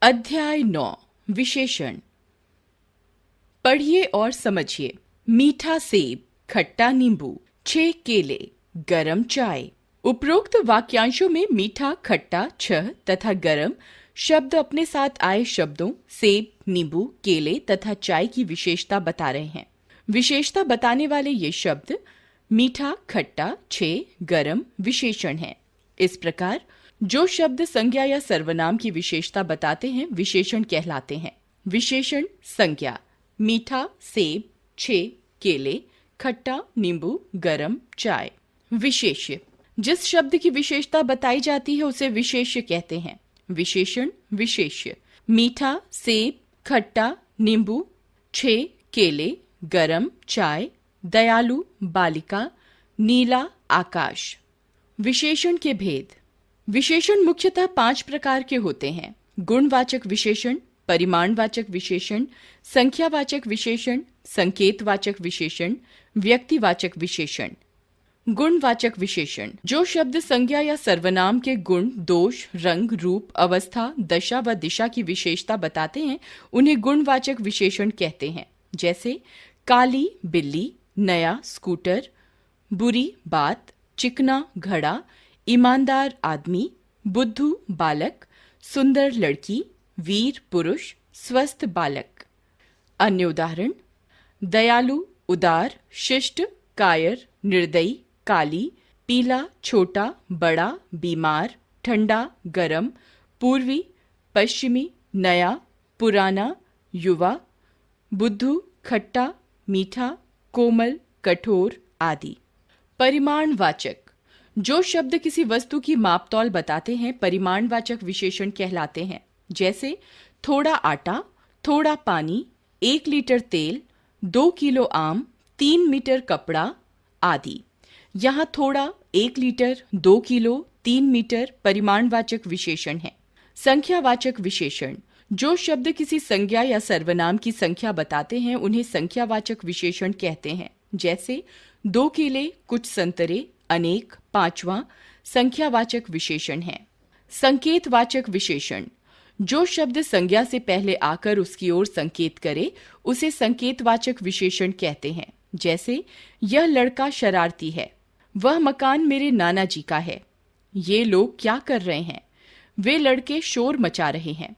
अध्याय 9 विशेषण। पढ़िए और समझिए। मीठा सेब, खट्टा नींबू, 6 केले, गरम चाय। उपरोक्त वाक्यांशों में मीठा, खट्टा, छह तथा गरम शब्द अपने साथ आए शब्दों सेब, नींबू, केले तथा चाय की विशेषता बता रहे हैं। विशेषता बताने वाले ये शब्द मीठा, खट्टा, 6, गरम विशेषण हैं। इस प्रकार जो शब्द संज्ञा या सर्वनाम की विशेषता बताते हैं विशेषण कहलाते हैं। विशेषण संज्ञा: मीठा सेब, 6 केले, खट्टा नींबू, गरम चाय। विशेष्य: जिस शब्द की विशेषता बताई जाती है उसे विशेष्य कहते हैं। विशेषण विशेष्य: मीठा सेब, खट्टा नींबू, 6 केले, गरम चाय, दयालु बालिका, नीला आकाश। विशेषण के भेद: विशेषण मुख्यतः 5 प्रकार के होते हैं: गुणवाचक विशेषण, परिमाणवाचक विशेषण, संख्यावाचक विशेषण, संकेतवाचक विशेषण, व्यक्तिवाचक विशेषण। गुणवाचक विशेषण: जो शब्द संज्ञा या सर्वनाम के गुण, दोष, रंग, रूप, अवस्था, दशा व दिशा की विशेषता बताते हैं उन्हें गुणवाचक विशेषण कहते हैं। जैसे काली बिल्ली, नया स्कूटर, बुरी बात, चिकना घड़ा, ईमानदार आदमी, बुद्धू बालक, सुंदर लड़की, वीर पुरुष, स्वस्थ बालक। अन्य उदाहरण: दयालु उदार, शिष्ट कायर, निर्दयी काली, पीला छोटा बड़ा, बीमार, ठंडा गरम, पूर्वी पश्चिमी, नया पुराना, युवा, बुद्धू खट्टा मीठा, कोमल कठोर आदि। परिमाणवाचक: जो शब्द किसी वस्तु की मापतौल बताते हैं परिमाणवाचक विशेषण कहलाते हैं। जैसे थोड़ा आटा, थोड़ा पानी, 1 लीटर तेल, 2 किलो आम, 3 मीटर कपड़ा आदि। यहाँ थोड़ा, 1 लीटर, 2 किलो, 3 मीटर परिमाणवाचक विशेषण है। संख्यावाचक विशेषण: जो शब्द किसी संज्ञा या सर्वनाम की संख्या बताते हैं उन्हें संख्यावाचक विशेषण कहते हैं। जैसे 2 केले, कुछ संतरे, अनेक, 5वां संख्यावाचक विशेषण है। संकेतवाचक विशेषण: जो शब्द संज्ञा से पहले आकर उसकी ओर संकेत करे उसे संकेतवाचक विशेषण कहते हैं। जैसे यह लड़का शरारती है, वह मकान मेरे नाना जी का है, ये लोग क्या कर रहे हैं, वे लड़के शोर मचा रहे हैं।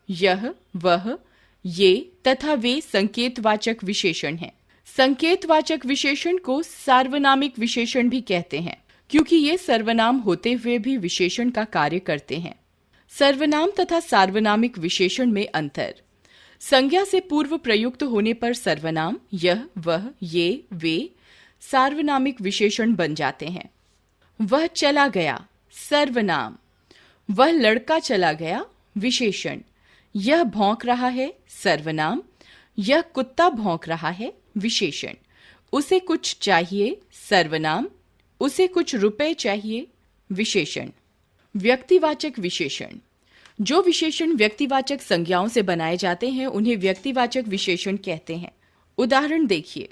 यह, वह, ये तथा वे संकेतवाचक विशेषण हैं। संकेतवाचक विशेषण को सार्वनामिक विशेषण भी कहते हैं क्योंकि ये सर्वनाम होते हुए भी विशेषण का कार्य करते हैं। सर्वनाम तथा सार्वनामिक विशेषण में अंतर: संज्ञा से पूर्व प्रयुक्त होने पर सर्वनाम यह, वह, ये, वे सार्वनामिक विशेषण बन जाते हैं। वह चला गया सर्वनाम, वह लड़का चला गया विशेषण, यह भौंक रहा है सर्वनाम, यह कुत्ता भौंक रहा है विशेषण, उसे कुछ चाहिए सर्वनाम, उसे कुछ रुपए चाहिए विशेषण। व्यक्तिवाचक विशेषण: जो विशेषण व्यक्तिवाचक संज्ञाओं से बनाए जाते हैं उन्हें व्यक्तिवाचक विशेषण कहते हैं। उदाहरण देखिए: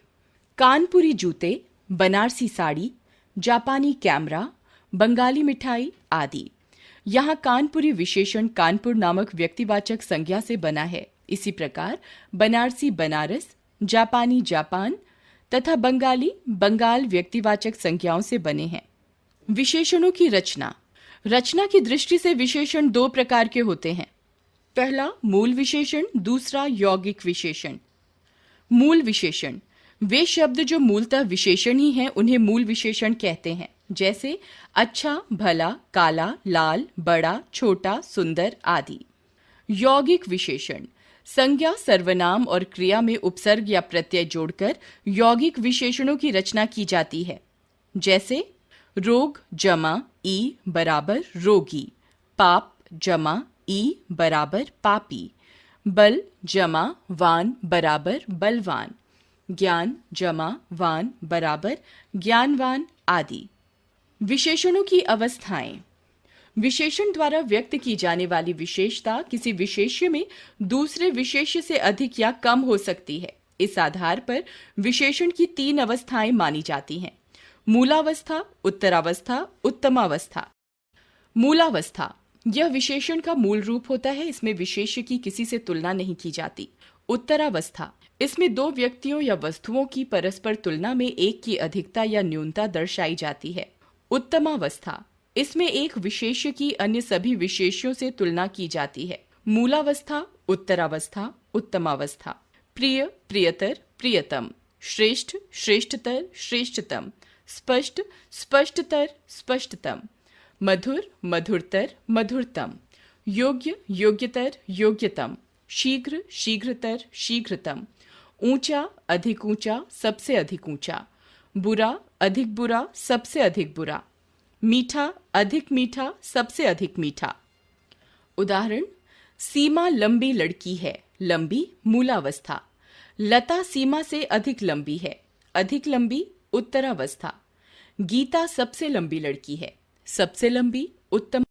कानपुरी जूते, बनारसी साड़ी, जापानी कैमरा, बंगाली मिठाई आदि। यहाँ कानपुरी विशेषण कानपुर नामक व्यक्तिवाचक संज्ञा से बना है। इसी प्रकार बनारसी बनारस, जापानी जापान तथा बंगाली बंगाल व्यक्तिवाचक संज्ञाओं से बने हैं। विशेषणों की रचना: रचना की दृष्टि से विशेषण 2 प्रकार के होते हैं। पहला मूल विशेषण, दूसरा यौगिक विशेषण। मूल विशेषण: वे शब्द जो मूलतः विशेषण ही हैं उन्हें मूल विशेषण कहते हैं। जैसे अच्छा, भला, काला, लाल, बड़ा, छोटा, सुंदर आदि। यौगिक विशेषण: संज्ञा, सर्वनाम और क्रिया में उपसर्ग या प्रत्यय जोड़कर यौगिक विशेषणों की रचना की जाती है। जैसे रोग जमा ई बराबर रोगी, पाप जमा ई बराबर पापी, बल जमा वान बराबर बलवान, ज्ञान जमा वान बराबर ज्ञानवान आदि। विशेषणों की अवस्थाएं: विशेषण द्वारा व्यक्त की जाने वाली विशेषता किसी विशेष्य में दूसरे विशेष्य से अधिक या कम हो सकती है। इस आधार पर विशेषण की 3 अवस्थाएं मानी जाती हैं: मूलावस्था, उत्तरावस्था, उत्तमावस्था। मूलावस्था: यह विशेषण का मूल रूप होता है। इसमें विशेष्य की किसी से तुलना नहीं की जाती। उत्तरावस्था, इसमें दो व्यक्तियों या वस्तुओं की परस्पर तुलना में एक की अधिकता या न्यूनता दर्शाई जाती है। उत्तमावस्था, इसमें एक विशेष्य की अन्य सभी विशेष्यों से तुलना की जाती है। मूलावस्था, उत्तरावस्था, उत्तमावस्था। प्रिय, प्रियतर, प्रियतम। श्रेष्ठ, श्रेष्ठतर, श्रेष्ठतम। स्पष्ट, स्पष्टतर, स्पष्टतम। मधुर, मधुरतर, मधुरतम। योग्य, योग्यतर, योग्यतम। शीघ्र, शीघ्रतर, शीघ्रतम। ऊंचा, अधिक ऊंचा, सबसे अधिक ऊंचा। बुरा, अधिक बुरा, सबसे अधिक बुरा। मीठा, अधिक मीठा, सबसे अधिक मीठा। उदाहरण, सीमा लंबी लड़की है। लंबी मूलावस्था। लता सीमा से अधिक लंबी है। अधिक लंबी उत्तरावस्था। गीता सबसे लंबी लड़की है। सबसे लंबी उत्तम